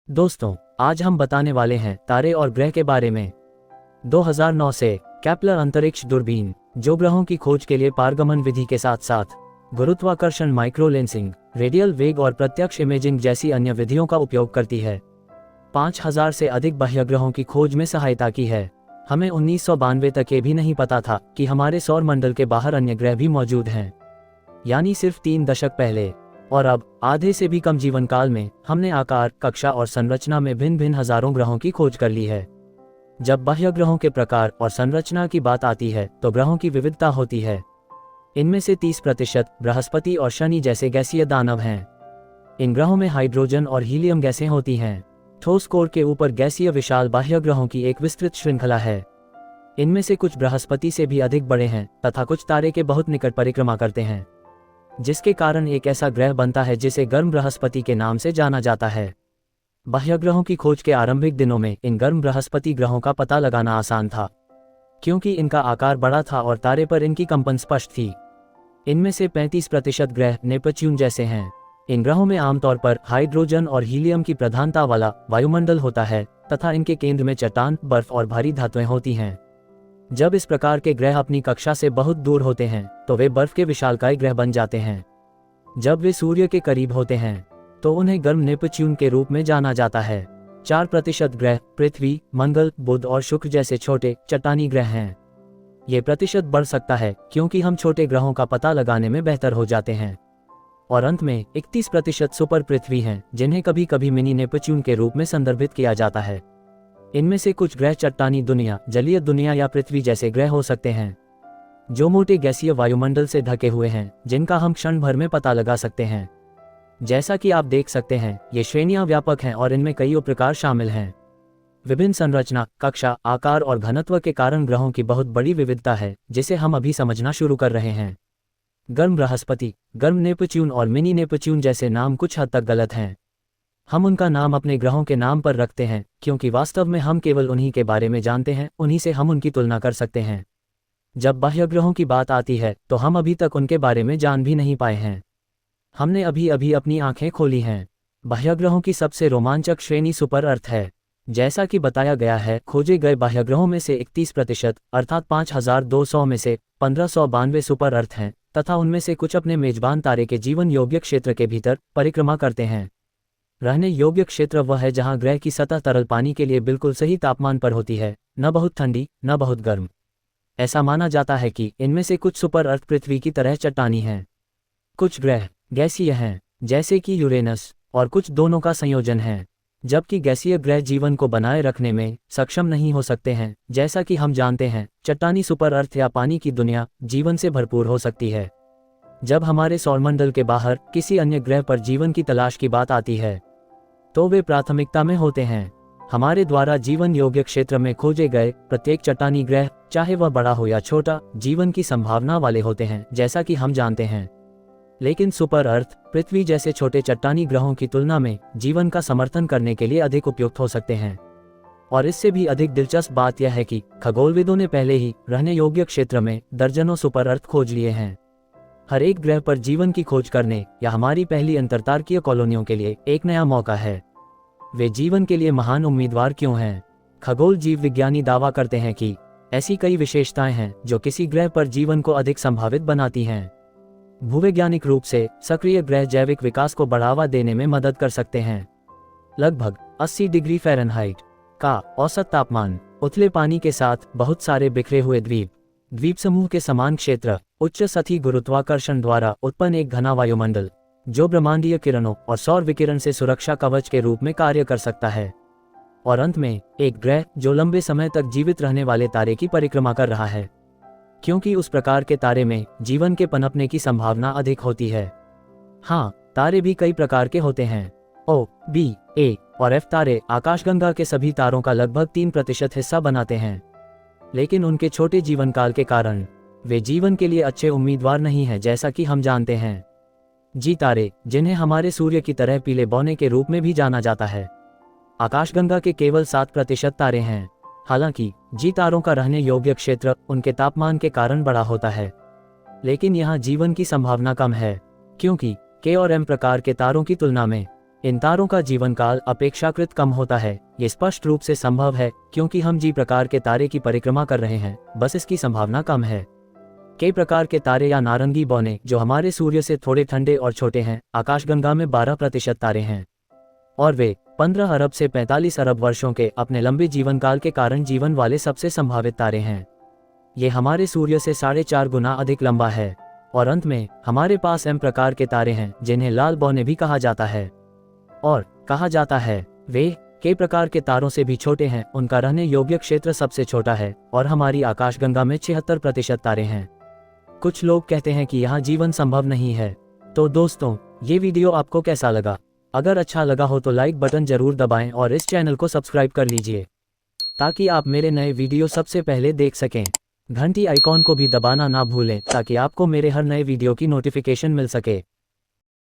दोस्तों, आज हम बताने वाले हैं तारे और ग्रह के बारे में। 2009 से केपलर अंतरिक्ष दूरबीन, जो ग्रहों की खोज के लिए पारगमन विधि के साथ साथ गुरुत्वाकर्षण, माइक्रो लेंसिंग, रेडियल वेग और प्रत्यक्ष इमेजिंग जैसी अन्य विधियों का उपयोग करती है, 5000 से अधिक बाह्य ग्रहों की खोज में सहायता की है। हमें 1992 तक ये भी नहीं पता था कि हमारे सौर मंडल के बाहर अन्य ग्रह भी मौजूद हैं, यानी सिर्फ 3 दशक पहले। और अब आधे से भी कम जीवन काल में हमने आकार, कक्षा और संरचना में भिन्न भिन्न हजारों ग्रहों की खोज कर ली है। जब बाह्य ग्रहों के प्रकार और संरचना की बात आती है तो ग्रहों की विविधता होती है। इनमें से 30% बृहस्पति और शनि जैसे गैसीय दानव हैं। इन ग्रहों में हाइड्रोजन और हीलियम गैसें होती हैं। ठोस कोर के ऊपर गैसीय विशाल बाह्य ग्रहों की एक विस्तृत श्रृंखला है। इनमें से कुछ बृहस्पति से भी अधिक बड़े हैं तथा कुछ तारे के बहुत निकट परिक्रमा करते हैं, जिसके कारण एक ऐसा ग्रह बनता है जिसे गर्म बृहस्पति के नाम से जाना जाता है। बाह्य ग्रहों की खोज के आरंभिक दिनों में इन गर्म बृहस्पति ग्रहों का पता लगाना आसान था, क्योंकि इनका आकार बड़ा था और तारे पर इनकी कंपन स्पष्ट थी। इनमें से 35% ग्रह नेपच्यून जैसे हैं। इन ग्रहों में आमतौर पर हाइड्रोजन और हीलियम की प्रधानता वाला वायुमंडल होता है तथा इनके केंद्र में चट्टान, बर्फ और भारी धातुएं होती हैं। जब इस प्रकार के ग्रह अपनी कक्षा से बहुत दूर होते हैं तो वे बर्फ के विशालकाय ग्रह बन जाते हैं। जब वे सूर्य के करीब होते हैं तो उन्हें गर्म नेपच्यून के रूप में जाना जाता है। 4% ग्रह पृथ्वी, मंगल, बुध और शुक्र जैसे छोटे चट्टानी ग्रह हैं। ये प्रतिशत बढ़ सकता है क्योंकि हम छोटे ग्रहों का पता लगाने में बेहतर हो जाते हैं। और अंत में 31% सुपर पृथ्वी हैं, जिन्हें कभी कभी मिनी नेपच्यून के रूप में संदर्भित किया जाता है। इनमें से कुछ ग्रह चट्टानी दुनिया, जलीय दुनिया या पृथ्वी जैसे ग्रह हो सकते हैं, जो मोटे गैसीय वायुमंडल से ढके हुए हैं, जिनका हम क्षण भर में पता लगा सकते हैं। जैसा कि आप देख सकते हैं, ये श्रेणियां व्यापक हैं और इनमें कई उपप्रकार शामिल हैं। विभिन्न संरचना, कक्षा, आकार और घनत्व के कारण ग्रहों की बहुत बड़ी विविधता है, जिसे हम अभी समझना शुरू कर रहे हैं। गर्म बृहस्पति, गर्म नेपच्यून और मिनी नेपच्यून जैसे नाम कुछ हद तक गलत हैं। हम उनका नाम अपने ग्रहों के नाम पर रखते हैं क्योंकि वास्तव में हम केवल उन्हीं के बारे में जानते हैं, उन्हीं से हम उनकी तुलना कर सकते हैं। जब बाह्य ग्रहों की बात आती है तो हम अभी तक उनके बारे में जान भी नहीं पाए हैं। हमने अभी अभी अपनी आंखें खोली हैं। बाह्य ग्रहों की सबसे रोमांचक श्रेणी सुपर अर्थ है। जैसा कि बताया गया है, खोजे गए बाह्य ग्रहों में से 31% अर्थात 5200 में से 1592 सुपर अर्थ हैं तथा उनमें से कुछ अपने मेजबान तारे के जीवन योग्य क्षेत्र के भीतर परिक्रमा करते हैं। रहने योग्य क्षेत्र वह है जहां ग्रह की सतह तरल पानी के लिए बिल्कुल सही तापमान पर होती है, न बहुत ठंडी न बहुत गर्म। ऐसा माना जाता है कि इनमें से कुछ सुपर अर्थ पृथ्वी की तरह चट्टानी हैं। कुछ ग्रह गैसीय हैं, जैसे कि यूरेनस, और कुछ दोनों का संयोजन है, जबकि गैसीय ग्रह जीवन को बनाए रखने में सक्षम नहीं हो सकते हैं। जैसा कि हम जानते हैं, चट्टानी सुपर अर्थ या पानी की दुनिया जीवन से भरपूर हो सकती है। जब हमारे सौरमंडल के बाहर किसी अन्य ग्रह पर जीवन की तलाश की बात आती है तो वे प्राथमिकता में होते हैं। हमारे द्वारा जीवन योग्य क्षेत्र में खोजे गए प्रत्येक चट्टानी ग्रह, चाहे वह बड़ा हो या छोटा, जीवन की संभावना वाले होते हैं, जैसा कि हम जानते हैं। लेकिन सुपर अर्थ पृथ्वी जैसे छोटे चट्टानी ग्रहों की तुलना में जीवन का समर्थन करने के लिए अधिक उपयुक्त हो सकते हैं। और इससे भी अधिक दिलचस्प बात यह है कि खगोलविदों ने पहले ही रहने योग्य क्षेत्र में दर्जनों सुपर अर्थ खोज लिए हैं। हर एक ग्रह पर जीवन की खोज करने या हमारी पहली अंतरतारकीय कॉलोनियों के लिए एक नया मौका है। वे जीवन के लिए महान उम्मीदवार क्यों हैं? खगोल जीव विज्ञानी दावा करते हैं कि ऐसी कई विशेषताएं हैं जो किसी ग्रह पर जीवन को अधिक संभावित बनाती हैं। भूवैज्ञानिक रूप से सक्रिय ग्रह जैविक विकास को बढ़ावा देने में मदद कर सकते हैं। लगभग 80 डिग्री फ़ारेनहाइट का औसत तापमान, उथले पानी के साथ बहुत सारे बिखरे हुए द्वीप समूह के समान क्षेत्र, उच्च सतही गुरुत्वाकर्षण द्वारा उत्पन्न एक घना वायुमंडल जो ब्रह्मांडीय किरणों और सौर विकिरण से सुरक्षा कवच के रूप में कार्य कर सकता है। और अंत में एक ग्रह जो लंबे समय तक जीवित रहने वाले तारे की परिक्रमा कर रहा है, क्योंकि उस प्रकार के तारे में जीवन के पनपने की संभावना अधिक होती है। हाँ, तारे भी कई प्रकार के होते हैं। ओ, बी, ए और एफ तारे आकाशगंगा के सभी तारों का लगभग 3% हिस्सा बनाते हैं, लेकिन उनके छोटे जीवन काल के कारण वे जीवन के लिए अच्छे उम्मीदवार नहीं हैं, जैसा कि हम जानते हैं। जी तारे, जिन्हें हमारे सूर्य की तरह पीले बौने के रूप में भी जाना जाता है, आकाशगंगा के केवल 7% तारे हैं। हालांकि जी तारों का रहने योग्य क्षेत्र उनके तापमान के कारण बड़ा होता है, लेकिन यहाँ जीवन की संभावना कम है, क्योंकि के और एम प्रकार के तारों की तुलना में इन तारों का जीवन काल अपेक्षाकृत कम होता है। ये स्पष्ट रूप से संभव है क्योंकि हम जी प्रकार के तारे की परिक्रमा कर रहे हैं, बस इसकी संभावना कम है। के प्रकार के तारे या नारंगी बौने, जो हमारे सूर्य से थोड़े ठंडे और छोटे हैं, आकाशगंगा में 12% तारे हैं और वे 15 अरब से 45 अरब वर्षों के अपने लंबे जीवन काल के कारण जीवन वाले सबसे संभावित तारे हैं। ये हमारे सूर्य से 4.5 गुना अधिक लंबा है। और अंत में हमारे पास एम प्रकार के तारे हैं, जिन्हें लाल बौने भी कहा जाता है। और कहा जाता है वे के प्रकार के तारों से भी छोटे हैं, उनका रहने योग्य क्षेत्र सबसे छोटा है और हमारी आकाशगंगा में 76% तारे हैं। कुछ लोग कहते हैं कि यहाँ जीवन संभव नहीं है। तो दोस्तों, ये वीडियो आपको कैसा लगा? अगर अच्छा लगा हो तो लाइक बटन जरूर दबाएं और इस चैनल को सब्सक्राइब कर लीजिए ताकि आप मेरे नए वीडियो सबसे पहले देख सकें। घंटी आइकॉन को भी दबाना ना भूलें ताकि आपको मेरे हर नए वीडियो की नोटिफिकेशन मिल सके।